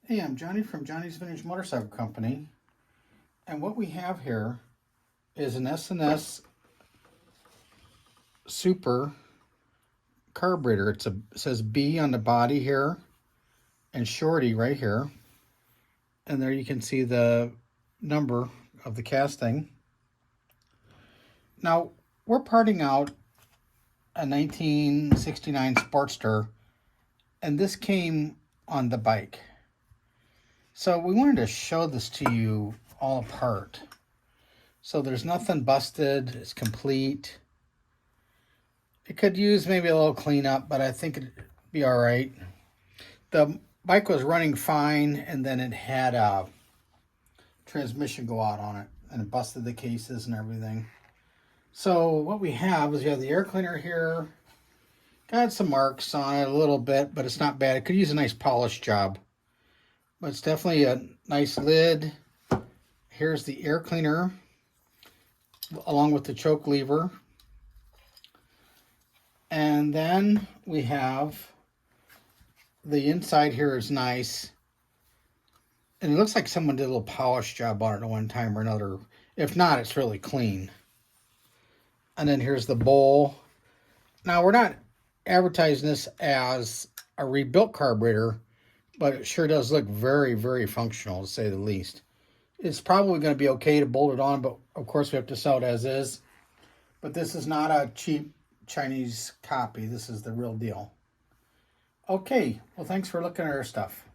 Hey, I'm Johnny from Johnny's Vintage Motorcycle Company, and what we have here is an S&S Super carburetor. It says B on the body here, and Shorty right here, and there you can see the number of the casting. Now, we're parting out a 1969 Sportster, and this came on the bike. So we wanted to show this to you all apart. So there's nothing busted, it's complete. It could use maybe a little cleanup, but I think it'd be all right. The bike was running fine, and then it had a transmission go out on it, and it busted the cases and everything. So what we have is you have the air cleaner here. Got some marks on it a little bit, but it's not bad. It could use a nice polish job. But it's definitely a nice lid. Here's the air cleaner along with the choke lever. And then we have the inside here is nice. And it looks like someone did a little polish job on it at one time or another. If not, it's really clean. And then here's the bowl. Now, we're not advertising this as a rebuilt carburetor, but it sure does look very, very functional, to say the least. It's probably going to be okay to bolt it on, but of course we have to sell it as is. But this is not a cheap Chinese copy. This is the real deal. Okay, well, thanks for looking at our stuff.